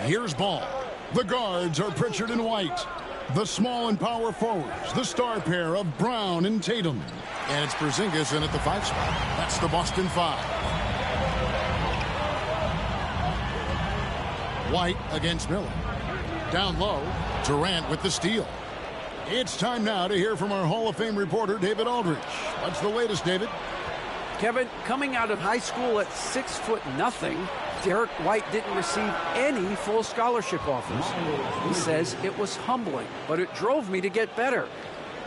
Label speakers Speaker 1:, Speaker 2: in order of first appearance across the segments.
Speaker 1: Here's Ball. The guards are Pritchard and White. The small and power forwards, the star pair of Brown and Tatum. And it's Porzingis in at the 5 spot. That's the Boston 5. White against Miller. Down low, Durant with the steal. It's time now to hear from our Hall of Fame reporter, David Aldridge. What's the latest, David?
Speaker 2: Kevin, coming out of high school at 6'0", Derek White didn't receive any full scholarship offers. He says it was humbling, but it drove me to get better.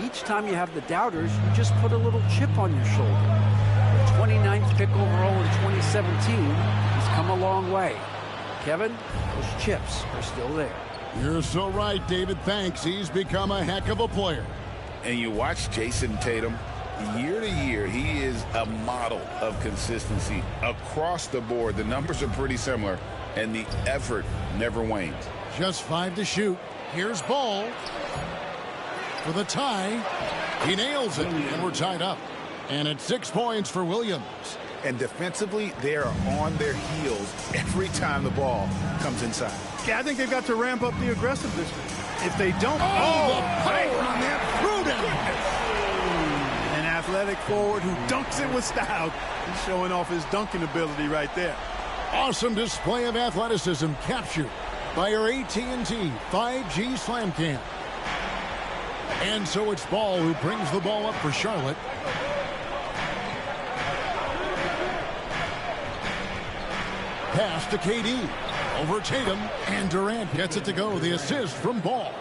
Speaker 2: Each time you have the doubters, you just put a little chip on your shoulder. The 29th pick overall in 2017, he's come a long way. Kevin, those chips are still there.
Speaker 1: You're so right, David. Thanks. He's become a heck of a player.
Speaker 3: And you watch Jason Tatum. Year to year, he is a model of consistency across the board. The numbers are pretty similar, and the effort never wanes.
Speaker 1: Just 5 to shoot. Here's Ball for the tie. He nails it, and we're tied up. And it's 6 points for Williams.
Speaker 3: And defensively, they are on their heels every time the ball comes inside.
Speaker 4: Yeah, I think they've got to ramp up the aggressiveness. If they don't...
Speaker 1: the power on that threw-down!
Speaker 4: An athletic forward who dunks it with style. He's showing off his dunking ability right there.
Speaker 1: Awesome display of athleticism captured by our AT&T 5G Slam Cam. And so it's Ball who brings the ball up for Charlotte. Pass to KD. Over Tatum, and Durant gets it to go. The assist from Ball.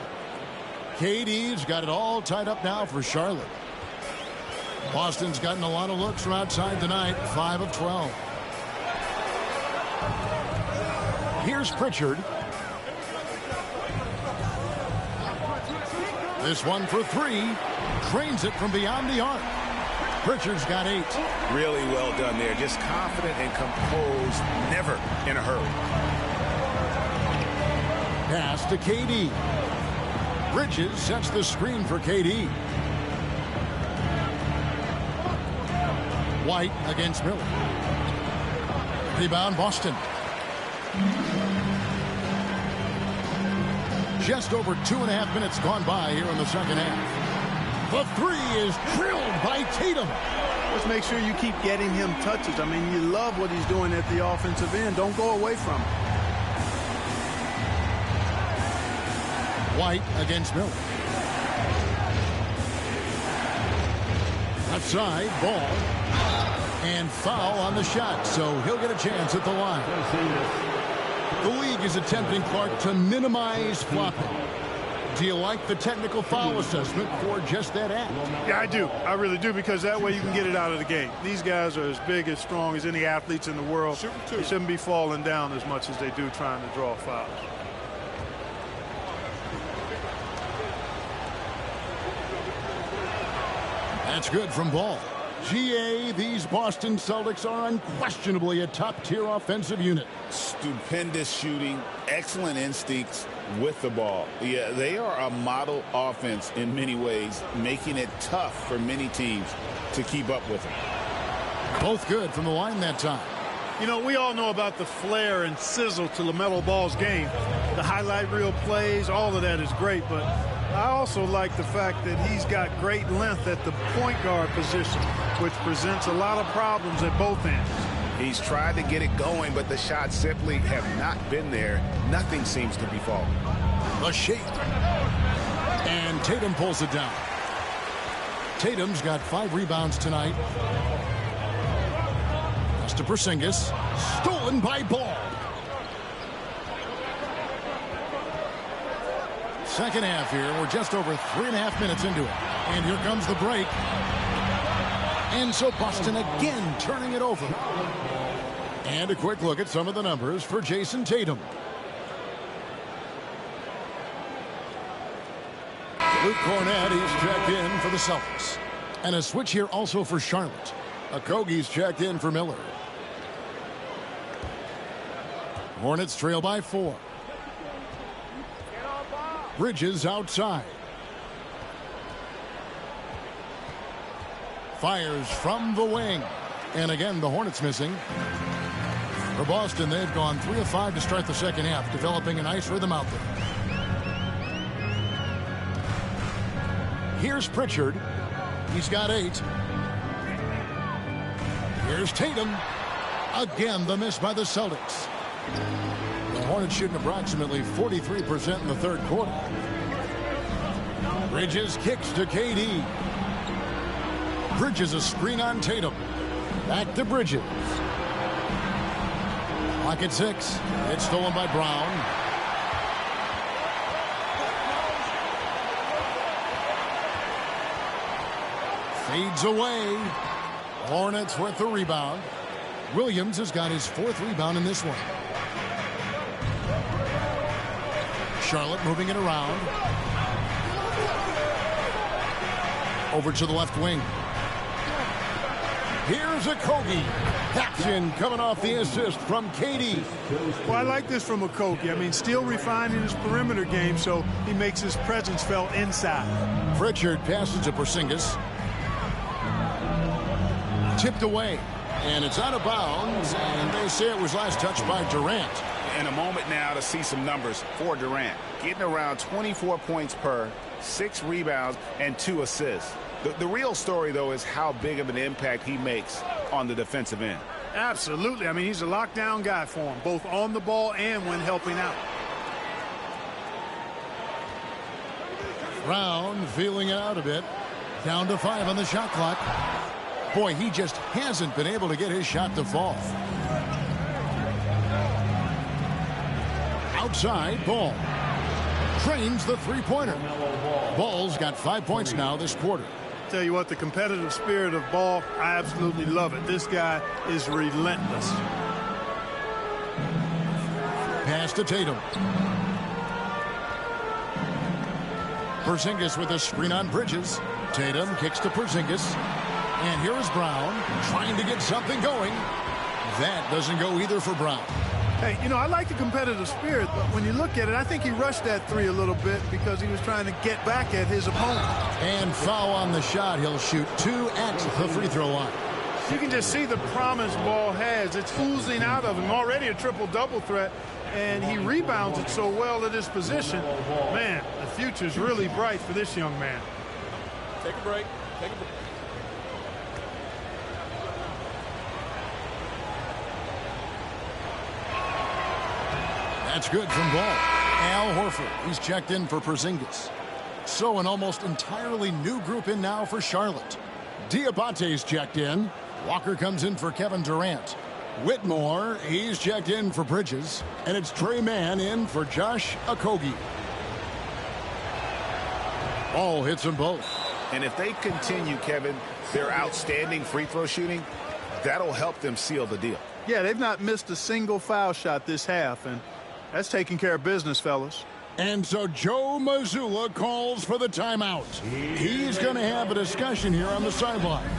Speaker 1: KD's got it all tied up now for Charlotte. Boston's gotten a lot of looks from outside tonight, 5 of 12. Here's Pritchard. This one for 3. Drains it from beyond the arc. Pritchard's got 8.
Speaker 3: Really well done there. Just confident and composed, never in a hurry.
Speaker 1: Pass to KD. Bridges sets the screen for KD. White against Miller. Rebound Boston. Just over 2.5 minutes gone by here in the second half. The 3 is drilled by Tatum.
Speaker 4: Just make sure you keep getting him touches. I mean, you love what he's doing at the offensive end. Don't go away from him.
Speaker 1: White against Miller. Outside, Ball. And foul on the shot, so he'll get a chance at the line. The league is attempting, Clark, to minimize flopping. Do you like the technical foul assessment for just that act?
Speaker 4: Yeah, I do. I really do, because that way you can get it out of the game. These guys are as big, as strong as any athletes in the world. They shouldn't be falling down as much as they do trying to draw fouls.
Speaker 1: That's good from Ball. GA, these Boston Celtics are unquestionably a top-tier offensive unit.
Speaker 3: Stupendous shooting, excellent instincts with the ball. Yeah, they are a model offense in many ways, making it tough for many teams to keep up with them.
Speaker 1: Both good from the line that time.
Speaker 4: You know, we all know about the flair and sizzle to LaMelo Ball's game. The highlight reel plays, all of that is great, but I also like the fact that he's got great length at the point guard position, which presents a lot of problems at both ends.
Speaker 3: He's tried to get it going, but the shots simply have not been there. Nothing seems to be falling.
Speaker 1: The shake. And Tatum pulls it down. Tatum's got 5 rebounds tonight. Pass to Porzingis. Stolen by Ball. Second half here. We're just over 3.5 minutes into it. And here comes the break. And so Boston again turning it over. And a quick look at some of the numbers for Jason Tatum. Luke Cornett, he's checked in for the Celtics. And a switch here also for Charlotte. Okogie's checked in for Miller. Hornets trail by 4. Bridges outside. Fires from the wing. And again, the Hornets missing. For Boston, they've gone 3 of 5 to start the second half, developing a nice rhythm out there. Here's Pritchard. He's got 8. Here's Tatum. Again, the miss by the Celtics. The Hornets shooting approximately 43% in the third quarter. Bridges kicks to KD. Bridges a screen on Tatum. Back to Bridges. Clock at 6. It's stolen by Brown. Fades away. Hornets with the rebound. Williams has got his 4th rebound in this one. Charlotte moving it around. Over to the left wing. Here's Okogie. Action coming off the assist from KD.
Speaker 4: Well, I like this from Okogie. I mean, still refining his perimeter game, so he makes his presence felt inside.
Speaker 1: Pritchard passes to Porzingis. Tipped away. And it's out of bounds, and they say it was last touched by Durant.
Speaker 3: In a moment now to see some numbers for Durant. Getting around 24 points per, 6 rebounds, and 2 assists. The real story, though, is how big of an impact he makes on the defensive end.
Speaker 4: Absolutely. I mean, he's a lockdown guy for him, both on the ball and when helping out.
Speaker 1: Brown feeling it out a bit. Down to 5 on the shot clock. Boy, he just hasn't been able to get his shot to fall. Outside, Ball. Trains the three-pointer. Ball's got 5 points now this quarter.
Speaker 4: Tell you what, the competitive spirit of Ball, I absolutely love it. This guy is relentless.
Speaker 1: Pass to Tatum. Porzingis with a screen on Bridges. Tatum kicks to Porzingis. And here is Brown trying to get something going. That doesn't go either for Brown.
Speaker 4: Hey, you know, I like the competitive spirit, but when you look at it, I think he rushed that 3 a little bit because he was trying to get back at his opponent.
Speaker 1: And foul on the shot. He'll shoot 2 at the free throw line.
Speaker 4: You can just see the promise Ball has. It's oozing out of him. Already a triple-double threat, and he rebounds it so well at his position. Man, the future's really bright for this young man.
Speaker 5: Take a break. Take a break.
Speaker 1: That's good from Ball. Al Horford, he's checked in for Porzingis. So an almost entirely new group in now for Charlotte. Diabate's checked in. Walker comes in for Kevin Durant. Whitmore, he's checked in for Bridges. And it's Trey Mann in for Josh Okogie. Ball hits them both.
Speaker 3: And if they continue, Kevin, their outstanding free throw shooting, that'll help them seal the deal.
Speaker 4: Yeah, they've not missed a single foul shot this half, and that's taking care of business, fellas.
Speaker 1: And so Joe Mazzulla calls for the timeout. He's going to have a discussion here on the sideline.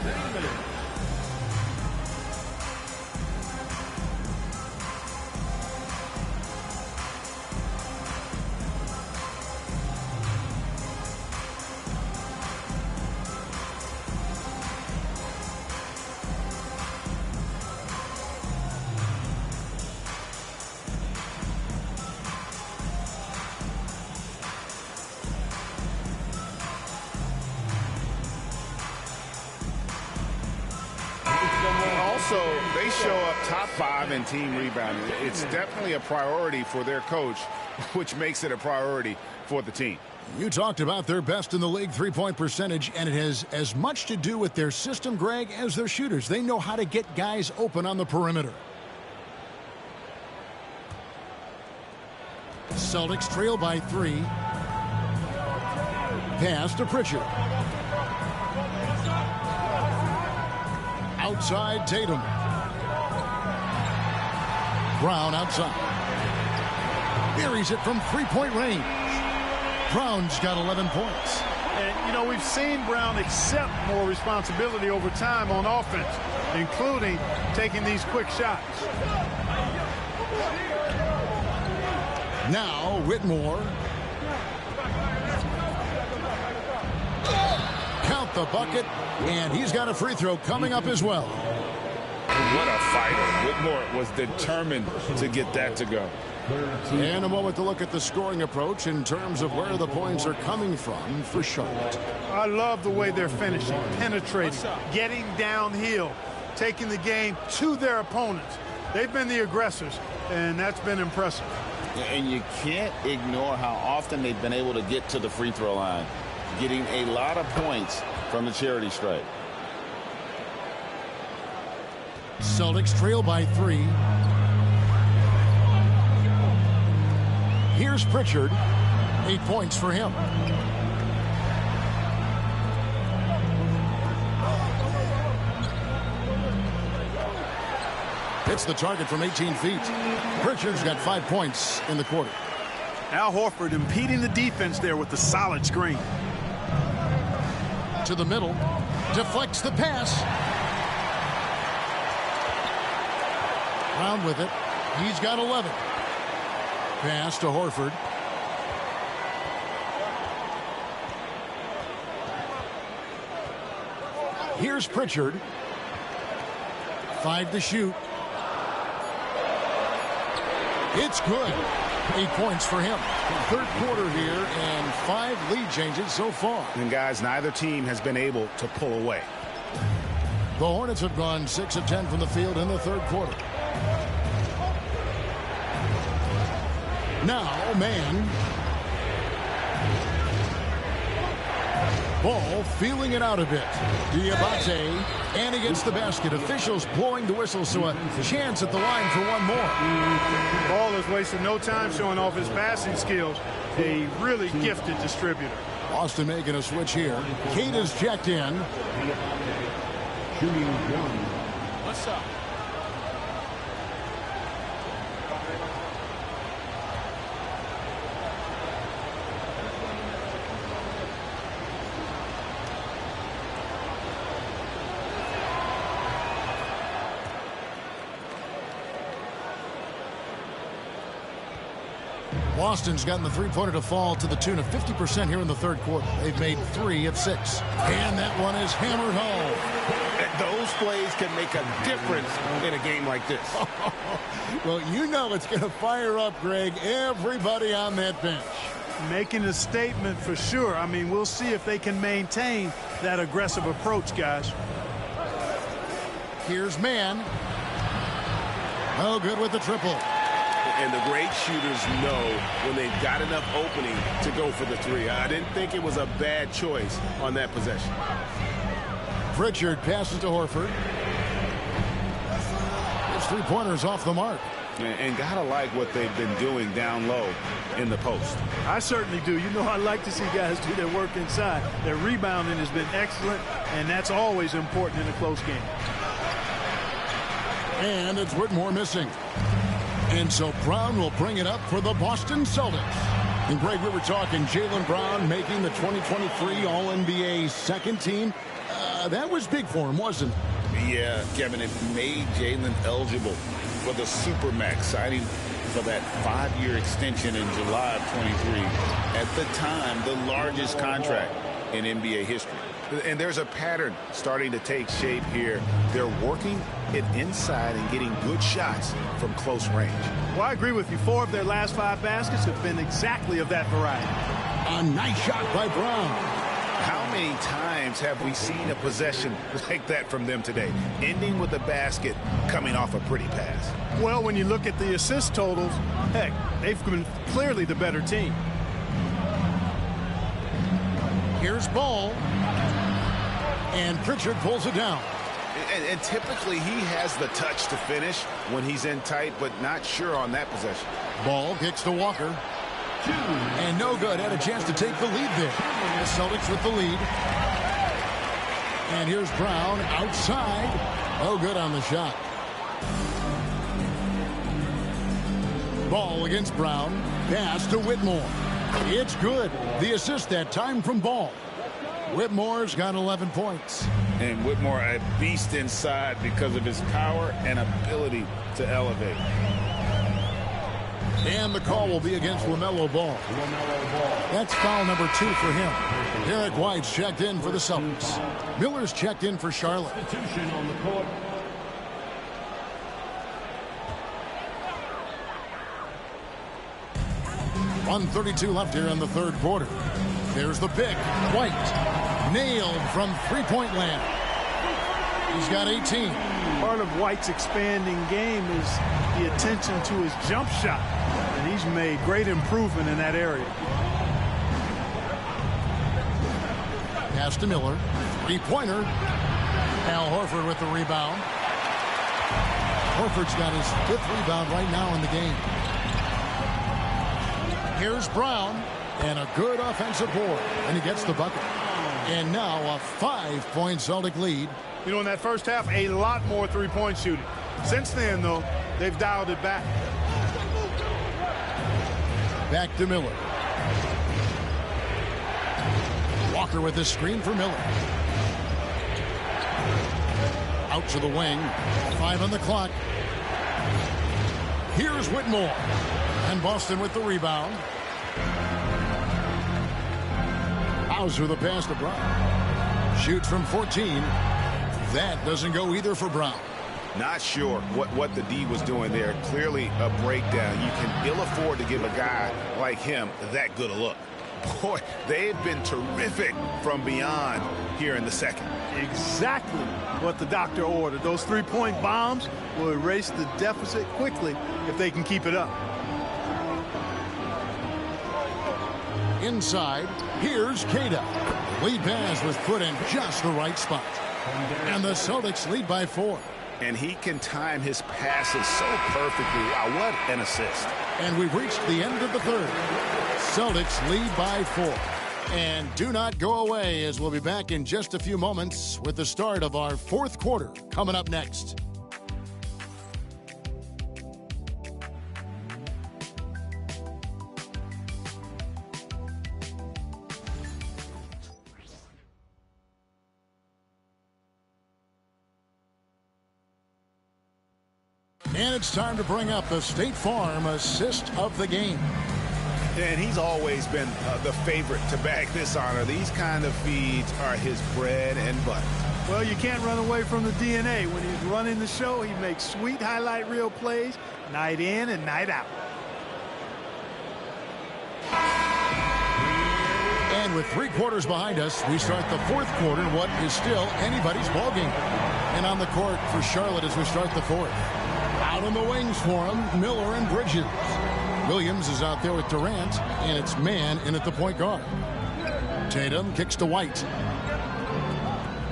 Speaker 3: Also, they show up top 5 in team rebounding. It's definitely a priority for their coach, which makes it a priority for the team.
Speaker 1: You talked about their best in the league three-point percentage, and it has as much to do with their system, Greg, as their shooters. They know how to get guys open on the perimeter. Celtics trail by 3. Pass to Pritchard. Outside Tatum. Brown outside. Buries it from three-point range. Brown's got 11 points.
Speaker 4: And, you know, we've seen Brown accept more responsibility over time on offense, including taking these quick shots.
Speaker 1: Now Whitmore. Count the bucket, and he's got a free throw coming up as well.
Speaker 3: What a fighter. Whitmore was determined to get that to go.
Speaker 1: And a moment to look at the scoring approach in terms of where the points are coming from for Charlotte.
Speaker 4: I love the way they're finishing, penetrating, getting downhill, taking the game to their opponents. They've been the aggressors, and that's been impressive.
Speaker 3: And you can't ignore how often they've been able to get to the free throw line, getting a lot of points from the charity stripe.
Speaker 1: Celtics trail by 3. Here's Pritchard. 8 points for him. Hits the target from 18 feet. Pritchard's got 5 points in the quarter.
Speaker 4: Al Horford impeding the defense there with the solid screen.
Speaker 1: To the middle. Deflects the pass. Brown with it. He's got 11. Pass to Horford. Here's Pritchard. 5 to shoot. It's good. 8 points for him. Third quarter here and 5 lead changes so far.
Speaker 3: And guys, neither team has been able to pull away.
Speaker 1: The Hornets have gone 6 of 10 from the field in the third quarter. Now, man. Ball feeling it out a bit. Diabate, and against the basket. Officials blowing the whistle, so a chance at the line for one more.
Speaker 4: Ball has wasted no time showing off his passing skills. A really gifted distributor.
Speaker 1: Boston making a switch here. Kate is checked in.
Speaker 5: What's up?
Speaker 1: Boston's gotten the three-pointer to fall to the tune of 50% here in the third quarter. They've made 3 of 6. And that one is hammered home.
Speaker 3: Those plays can make a difference in a game like this.
Speaker 1: Well, you know it's going to fire up, Greg, everybody on that bench.
Speaker 4: Making a statement for sure. I mean, we'll see if they can maintain that aggressive approach, guys.
Speaker 1: Here's Mann. Oh, good with the triple.
Speaker 3: And the great shooters know when they've got enough opening to go for the 3. I didn't think it was a bad choice on that possession.
Speaker 1: Pritchard passes to Horford. His three-pointers off the mark.
Speaker 3: And gotta like what they've been doing down low in the post.
Speaker 4: I certainly do. You know, I like to see guys do their work inside. Their rebounding has been excellent, and that's always important in a close game.
Speaker 1: And it's Whitmore missing. And so Brown will bring it up for the Boston Celtics. And Greg, we were talking Jaylen Brown making the 2023 All-NBA second team. That was big for him, wasn't it?
Speaker 3: Yeah, Kevin, it made Jaylen eligible for the Supermax, signing for that 5-year extension in July of 23. At the time, the largest contract in NBA history. And there's a pattern starting to take shape here. They're working it inside and getting good shots from close range.
Speaker 4: Well, I agree with you. 4 of their last 5 baskets have been exactly of that variety.
Speaker 1: A nice shot by Brown.
Speaker 3: How many times have we seen a possession like that from them today, ending with a basket coming off a pretty pass?
Speaker 4: Well, when you look at the assist totals, heck, they've been clearly the better team.
Speaker 1: Here's Ball. And Pritchard pulls it down.
Speaker 3: And typically he has the touch to finish when he's in tight, but not sure on that possession.
Speaker 1: Ball kicks to Walker. And no good. Had a chance to take the lead there. The Celtics with the lead. And here's Brown outside. No good on the shot. Ball against Brown. Pass to Whitmore. It's good. The assist that time from Ball. Whitmore's got 11 points.
Speaker 3: And Whitmore a beast inside because of his power and ability to elevate.
Speaker 1: And the call will be against LaMelo Ball. That's foul number 2 for him. Derek White's checked in for the Celtics. Miller's checked in for Charlotte. 1:32 left here in the third quarter. There's the pick. White. Nailed from three-point land. He's got 18.
Speaker 4: Part of White's expanding game is the attention to his jump shot. And he's made great improvement in that area.
Speaker 1: Pass to Miller. Three-pointer. Al Horford with the rebound. Horford's got his 5th rebound right now in the game. Here's Brown. And a good offensive board. And he gets the bucket. And now a 5-point Celtic lead.
Speaker 4: You know, in that first half, a lot more three-point shooting. Since then, though, they've dialed it back.
Speaker 1: Back to Miller. Walker with his screen for Miller. Out to the wing. 5 on the clock. Here's Whitmore. And Boston with the rebound. Hauser the pass to Brown. Shoots from 14. That doesn't go either for Brown.
Speaker 3: Not sure what the D was doing there. Clearly a breakdown. You can ill afford to give a guy like him that good a look. Boy, they've been terrific from beyond here in the second.
Speaker 4: Exactly what the doctor ordered. Those three-point bombs will erase the deficit quickly if they can keep it up.
Speaker 1: Inside, here's Queta. Lead pass was put in just the right spot. And the Celtics lead by 4.
Speaker 3: And he can time his passes so perfectly. Wow, what an assist.
Speaker 1: And we've reached the end of the third. Celtics lead by 4. And do not go away, as we'll be back in just a few moments with the start of our fourth quarter coming up next. And it's time to bring up the State Farm assist of the game.
Speaker 3: And he's always been the favorite to bag this honor. These kind of feeds are his bread and butter.
Speaker 4: Well, you can't run away from the DNA. When he's running the show, he makes sweet highlight reel plays night in and night out.
Speaker 1: And with 3 quarters behind us, we start the fourth quarter in what is still anybody's ballgame. And on the court for Charlotte as we start the fourth. Out on the wings for him, Miller and Bridges. Williams is out there with Durant, and it's man in at the point guard. Tatum kicks to White.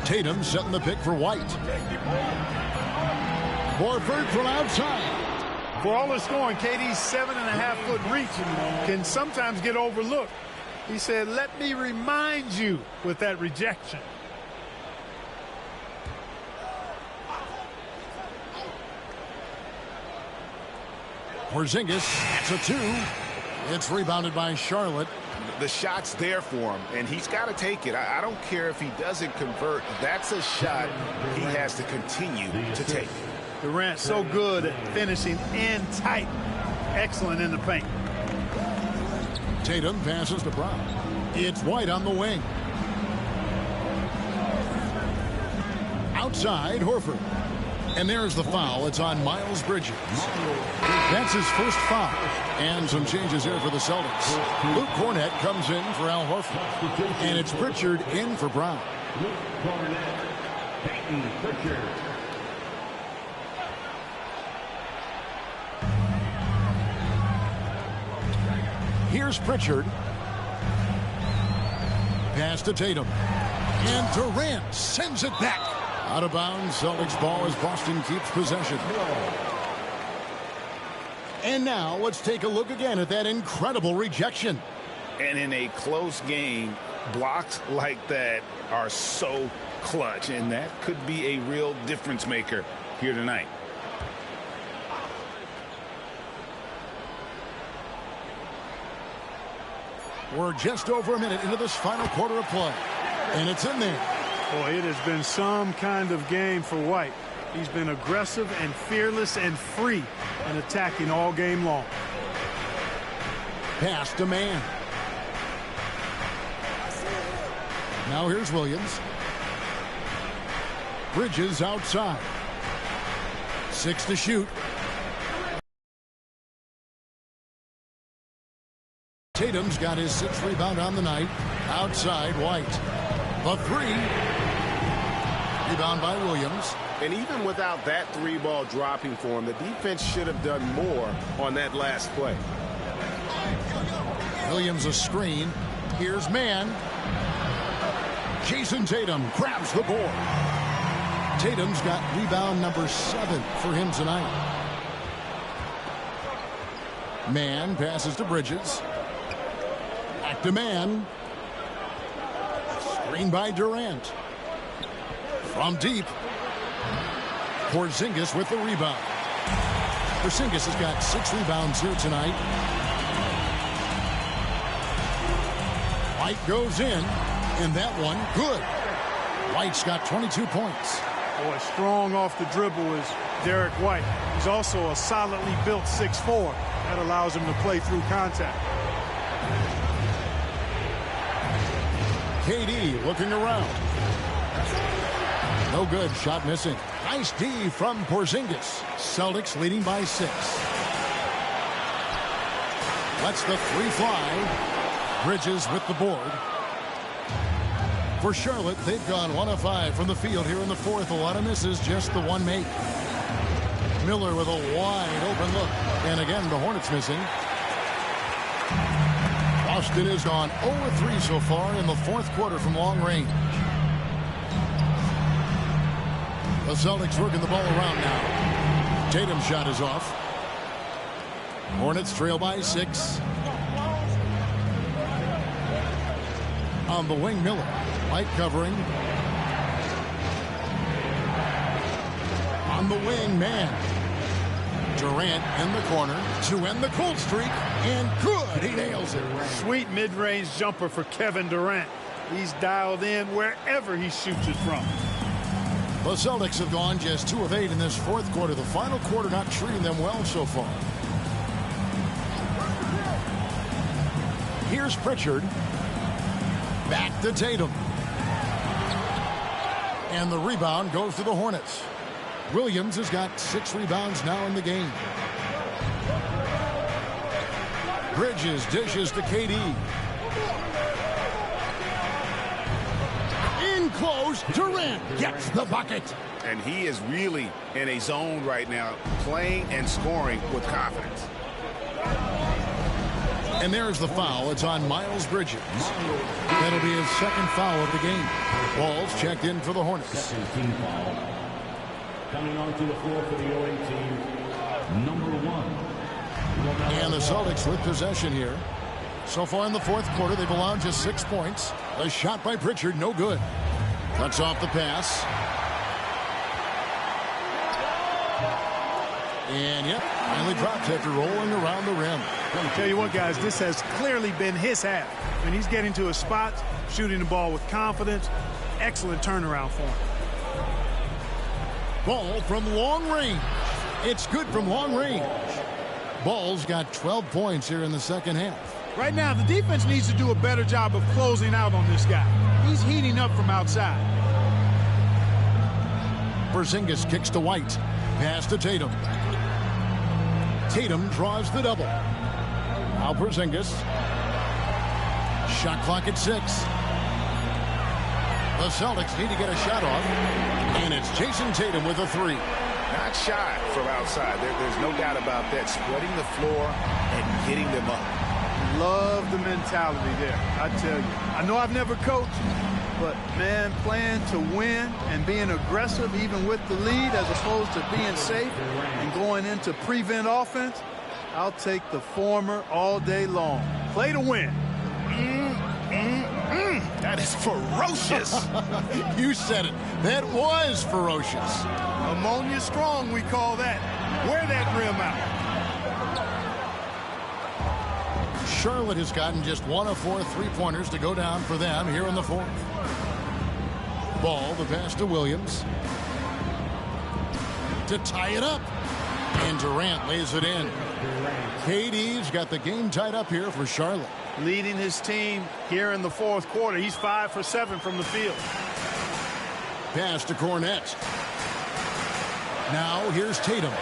Speaker 1: Tatum setting the pick for White. Horford from outside.
Speaker 4: For all the scoring, KD's 7.5-foot reach can sometimes get overlooked. He said, "Let me remind you," with that rejection.
Speaker 1: Porzingis, that's a 2. It's rebounded by Charlotte.
Speaker 3: The shot's there for him, and he's got to take it. I don't care if he doesn't convert. That's a shot he has to continue to take.
Speaker 4: Durant so good at finishing in tight. Excellent in the paint.
Speaker 1: Tatum passes to Brown. It's White on the wing. Outside, Horford. And there's the foul. It's on Miles Bridges. That's his first foul. And some changes here for the Celtics. Luke Cornett comes in for Al Horford. And it's Pritchard in for Brown.
Speaker 6: Luke Cornett, Peyton Pritchard.
Speaker 1: Here's Pritchard. Pass to Tatum. And Durant sends it back. Out of bounds, Celtics ball as Boston keeps possession. And now let's take a look again at that incredible rejection.
Speaker 3: And in a close game, blocks like that are so clutch, and that could be a real difference maker here tonight.
Speaker 1: We're just over a minute into this final quarter of play. And it's in there.
Speaker 4: Boy, it has been some kind of game for White. He's been aggressive and fearless and free in attacking all game long.
Speaker 1: Pass to man. Now here's Williams. Bridges outside. 6 to shoot. Tatum's got his 6th rebound on the night. Outside White. The 3. Rebound by Williams.
Speaker 3: And even without that 3-ball dropping for him, the defense should have done more on that last play.
Speaker 1: Williams a screen. Here's man. Jason Tatum grabs the board. Tatum's got rebound number 7 for him tonight. Man passes to Bridges. Back to man. Screen by Durant. From deep. Porzingis with the rebound. Porzingis has got 6 rebounds here tonight. White goes in, and that one good. White's got 22 points.
Speaker 4: Boy, strong off the dribble is Derek White. He's also a solidly built 6'4". That allows him to play through contact.
Speaker 1: KD looking around. No good. Shot missing. Nice D from Porzingis. Celtics leading by 6. Lets the 3 fly. Bridges with the board. For Charlotte, they've gone 1 of 5 from the field here in the 4th. A lot of misses, just the 1 make. Miller with a wide open look. And again, the Hornets missing. Boston has gone 0-3 so far in the 4th quarter from long range. The Celtics working the ball around now. Tatum's shot is off. Hornets trail by 6. On the wing, Miller. White covering. On the wing, man. Durant in the corner to end the cold streak. And good. He nails it.
Speaker 4: Sweet mid-range jumper for Kevin Durant. He's dialed in wherever he shoots it from.
Speaker 1: The Celtics have gone just 2 of 8 in this 4th quarter. The final quarter not treating them well so far. Here's Pritchard. Back to Tatum. And the rebound goes to the Hornets. Williams has got 6 rebounds now in the game. Bridges dishes to KD. In close, Durant gets the bucket.
Speaker 3: And he is really in a zone right now, playing and scoring with confidence.
Speaker 1: And there's the foul. It's on Miles Bridges. That'll be his 2nd foul of the game. Ball's checked in for the Hornets.
Speaker 6: Second team foul. Coming onto the floor for the away team, number 1.
Speaker 1: And the Celtics with possession here. So far in the 4th quarter, they've allowed just 6 points. A shot by Pritchard, no good. Cuts off the pass. And yep, finally dropped after rolling around the rim.
Speaker 4: I'll tell you what, guys, this has clearly been his half. When he's getting to his spots, shooting the ball with confidence, excellent turnaround for him.
Speaker 1: Ball from long range. It's good from long range. Ball's got 12 points here in the 2nd half.
Speaker 4: Right now, the defense needs to do a better job of closing out on this guy. He's heating up from outside.
Speaker 1: Porzingis kicks to White. Pass to Tatum. Tatum draws the double. Now Porzingis. Shot clock at 6. The Celtics need to get a shot off. And it's Jason Tatum with a 3.
Speaker 3: Not shy from outside. There's no doubt about that. Spreading the floor and getting them up.
Speaker 4: Love the mentality there, I tell you. I know I've never coached, but, man, playing to win and being aggressive even with the lead as opposed to being safe and going into prevent offense, I'll take the former all day long. Play to win.
Speaker 3: That is ferocious.
Speaker 1: You said it. That was ferocious.
Speaker 4: Ammonia strong, we call that. Wear that rim out.
Speaker 1: Charlotte has gotten just 1 of 4 3-pointers to go down for them here in the 4th. Ball, the pass to Williams. To tie it up. And Durant lays it in. KD's got the game tied up here for Charlotte.
Speaker 4: Leading his team here in the 4th quarter. He's 5 for 7 from the field.
Speaker 1: Pass to Cornet. Now here's Tatum.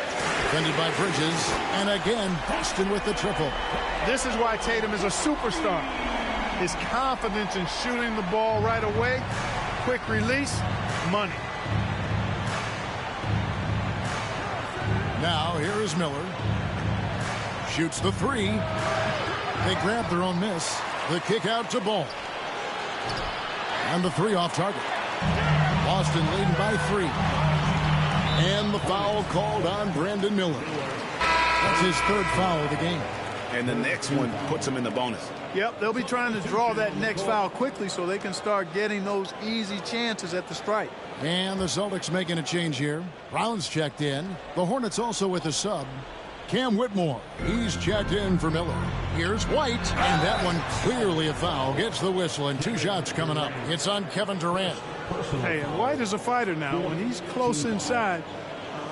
Speaker 1: Defended by Bridges. And again, Boston with the triple.
Speaker 4: This is why Tatum is a superstar. His confidence in shooting the ball right away, quick release, money.
Speaker 1: Now here is Miller. Shoots the three. They grab their own miss. The kick out to Ball. And the three off target. Boston leading by 3. And the foul called on Brandon Miller. That's his 3rd foul of the game.
Speaker 3: And the next one puts him in the bonus.
Speaker 4: Yep, they'll be trying to draw that next foul quickly so they can start getting those easy chances at the stripe.
Speaker 1: And the Celtics making a change here. Brown's checked in. The Hornets also with a sub. Cam Whitmore, he's checked in for Miller. Here's White, and that one clearly a foul. Gets the whistle, and 2 shots coming up. It's on Kevin Durant.
Speaker 4: Hey, and White is a fighter now. When he's close inside,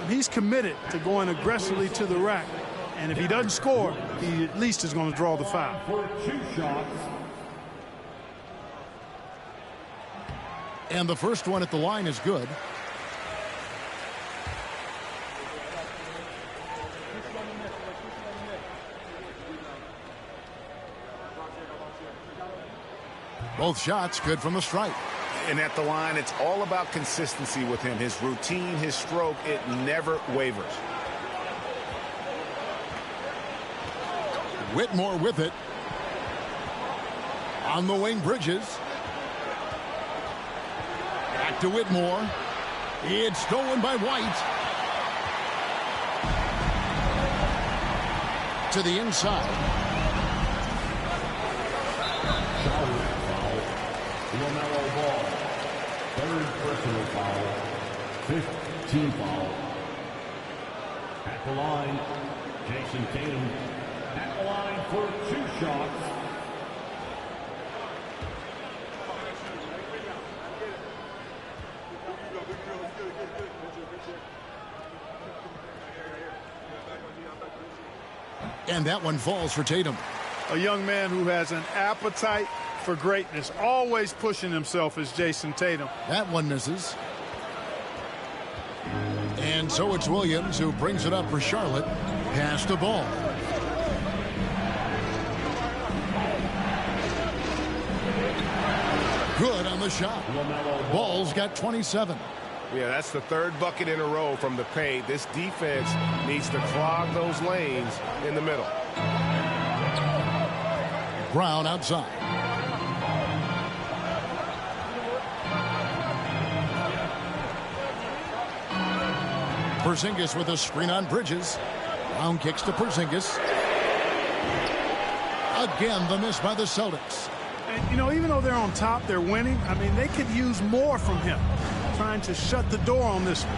Speaker 4: he's committed to going aggressively to the rack. And if he doesn't score, he at least is going to draw the foul.
Speaker 6: For 2 shots.
Speaker 1: And the first one at the line is good. Both shots good from the stripe.
Speaker 3: And at the line, it's all about consistency with him. His routine, his stroke, it never wavers.
Speaker 1: Whitmore with it. On the wing, Bridges. Back to Whitmore. It's stolen by White. To the inside.
Speaker 6: LaMelo Ball. 3rd personal foul. 5th team foul. At the line, Jason Tatum. At the line for 2 shots.
Speaker 1: And that one falls for Tatum.
Speaker 4: A young man who has an appetite for greatness, always pushing himself, is Jason Tatum.
Speaker 1: That one misses. And so it's Williams who brings it up for Charlotte. Pass to Ball. Good on the shot. Ball's got 27.
Speaker 3: Yeah, that's the 3rd bucket in a row from the paint. This defense needs to clog those lanes in the middle.
Speaker 1: Brown outside. Porzingis with a screen on Bridges. Brown kicks to Porzingis. Again, the miss by the Celtics.
Speaker 4: And, you know, even though they're on top, they're winning. I mean, they could use more from him. Trying to shut the door on this one.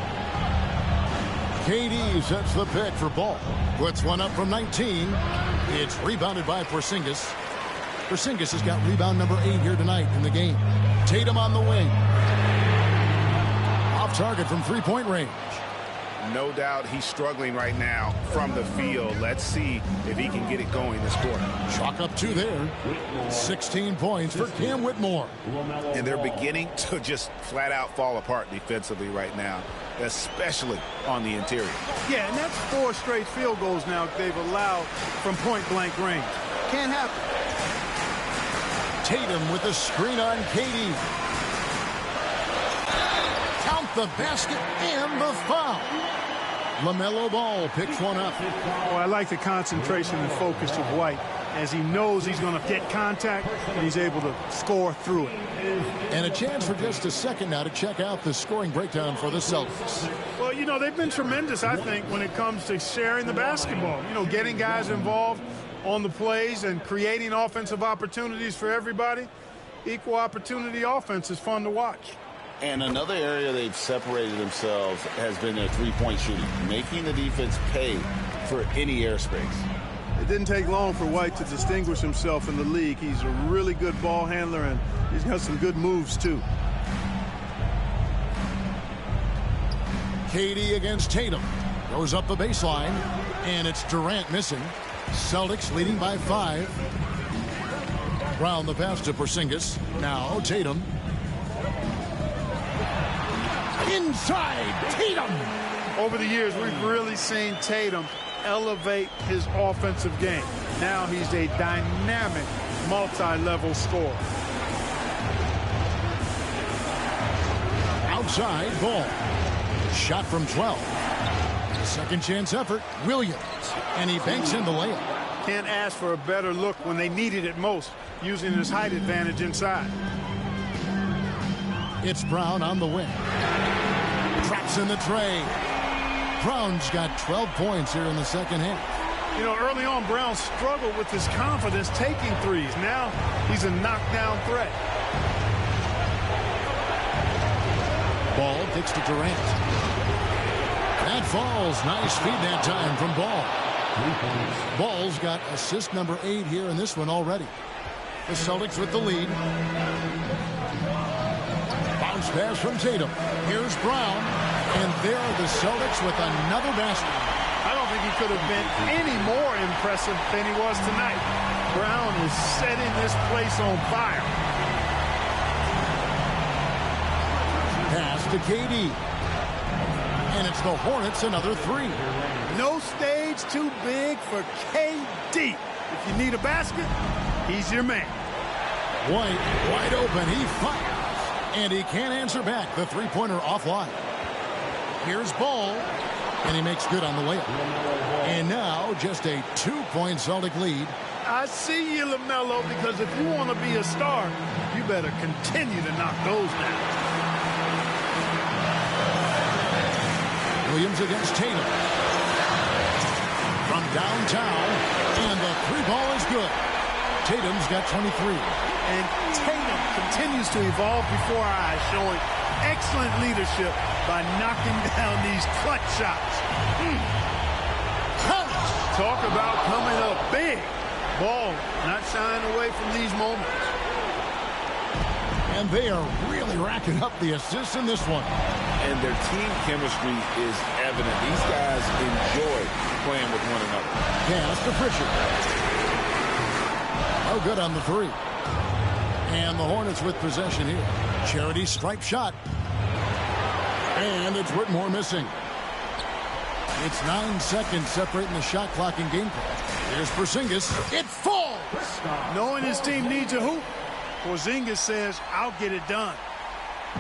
Speaker 1: KD sets the pick for Ball. Puts one up from 19. It's rebounded by Porzingis. Porzingis has got rebound number 8 here tonight in the game. Tatum on the wing. Off target from 3-point range.
Speaker 3: No doubt he's struggling right now from the field. Let's see if he can get it going this quarter.
Speaker 1: Chalk up 2 there. 16 points for Cam Whitmore.
Speaker 3: And they're beginning to just flat out fall apart defensively right now, especially on the interior.
Speaker 4: Yeah, and that's 4 straight field goals now they've allowed from point-blank range. Can't happen.
Speaker 1: Tatum with the screen on KD. Count the basket and the foul. LaMelo Ball picks one up.
Speaker 4: Oh, I like the concentration and focus of White as he knows he's going to get contact and he's able to score through it.
Speaker 1: And a chance for just a second now to check out the scoring breakdown for the Celtics.
Speaker 4: Well, you know, they've been tremendous, I think, when it comes to sharing the basketball. You know, getting guys involved on the plays and creating offensive opportunities for everybody. Equal opportunity offense is fun to watch.
Speaker 7: And another area they've separated themselves has been their three-point shooting, making the defense pay for any airspace.
Speaker 4: It didn't take long for White to distinguish himself in the league. He's a really good ball handler, and he's got some good moves, too.
Speaker 1: KD against Tatum. Goes up the baseline, and it's Durant missing. Celtics leading by 5. Brown the pass to Porzingis. Now Tatum. Inside, Tatum.
Speaker 4: Over the years, we've really seen Tatum elevate his offensive game. Now he's a dynamic, multi-level scorer.
Speaker 1: Outside ball. Shot from 12. Second chance effort, Williams. And he banks in the layup.
Speaker 4: Can't ask for a better look when they needed it most, using his height advantage inside.
Speaker 1: It's Brown on the wing. Traps in the tray. Brown's got 12 points here in the second half.
Speaker 4: You know, early on, Brown struggled with his confidence taking threes. Now he's a knockdown threat.
Speaker 1: Ball kicks to Durant. That falls. Nice feed that time from Ball. Ball's got assist number 8 here in this one already. The Celtics with the lead. Bounce pass from Tatum. Here's Brown. And there are the Celtics with another basket.
Speaker 4: I don't think he could have been any more impressive than he was tonight. Brown is setting this place on fire.
Speaker 1: Pass to KD. And it's the Hornets another 3.
Speaker 4: No stage too big for KD. If you need a basket, he's your man.
Speaker 1: White wide open. He fires. And he can't answer back. The three-pointer offline. Here's Ball. And he makes good on the layup. And now just a 2-point Celtic lead.
Speaker 4: I see you, LaMelo, because if you want to be a star, you better continue to knock those down.
Speaker 1: Williams against Tatum. From downtown. And the 3-ball is good. Tatum's got 23.
Speaker 4: And Tatum continues to evolve before our eyes, showing excellent leadership by knocking down these clutch shots. Talk about coming up big. Ball not shying away from these moments.
Speaker 1: And they are really racking up the assists in this one.
Speaker 3: And their team chemistry is evident. These guys enjoy playing with one another.
Speaker 1: Pass to Pritchard. Oh, good on the 3. And the Hornets with possession here. Charity stripe shot. And it's Whitmore missing. It's 9 seconds separating the shot clock and game clock. Here's Porzingis. It falls!
Speaker 4: Knowing his team needs a hoop, Porzingis says, I'll get it done.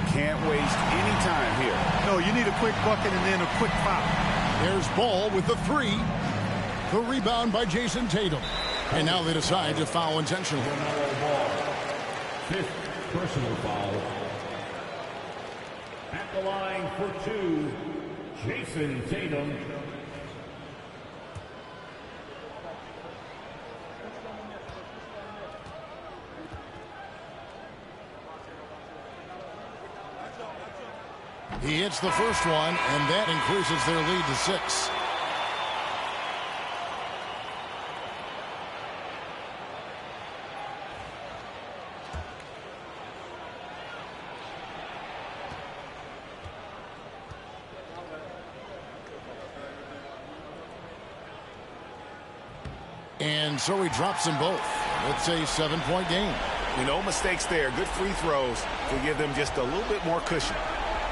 Speaker 3: Can't waste any time here.
Speaker 4: No, you need a quick bucket and then a quick foul.
Speaker 1: There's Ball with the 3. The rebound by Jason Tatum. And now they decide to foul intentionally.
Speaker 6: 5th personal foul. At the line for 2, Jason Tatum.
Speaker 1: He hits the first one, and that increases their lead to 6. And so he drops them both. It's a 7-point game.
Speaker 3: No mistakes there. Good free throws to give them just a little bit more cushion.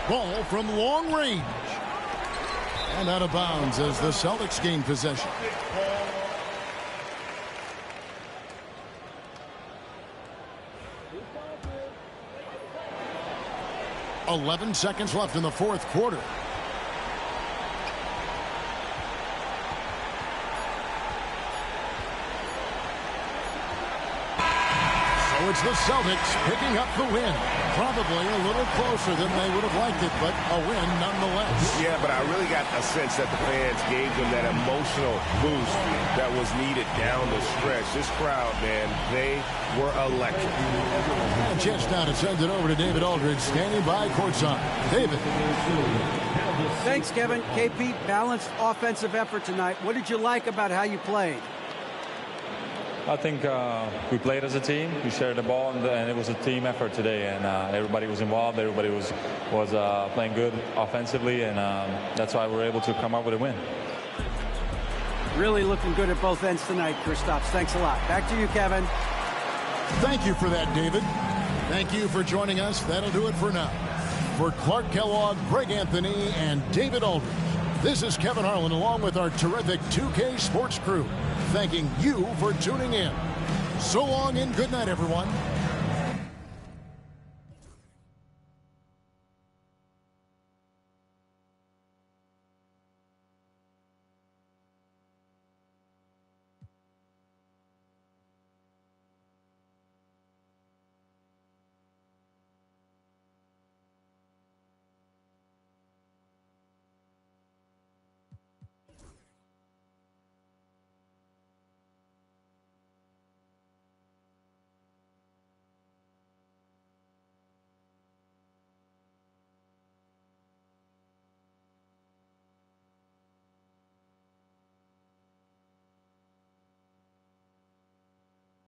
Speaker 1: Ball from long range. And out of bounds as the Celtics gain possession. "11 seconds left in the 4th quarter. So it's the Celtics picking up the win. Probably a little closer than they would have liked it, but a win nonetheless.
Speaker 3: Yeah, but I really got a sense that the fans gave them that emotional boost that was needed down the stretch. This crowd, man, they were electric.
Speaker 1: And just now to send it over to David Aldridge, standing by courtside. David.
Speaker 2: Thanks, Kevin. KP, balanced offensive effort tonight. What did you like about how you played?
Speaker 8: I think we played as a team. We shared the ball, and it was a team effort today. And everybody was involved. Everybody was playing good offensively, and that's why we were able to come up with a win.
Speaker 2: Really looking good at both ends tonight, Kristaps. Thanks a lot. Back to you, Kevin.
Speaker 1: Thank you for that, David. Thank you for joining us. That'll do it for now. For Clark Kellogg, Greg Anthony, and David Aldridge, This is Kevin Harlan along with our terrific 2K Sports crew, thanking you for tuning in. So long and good night, everyone.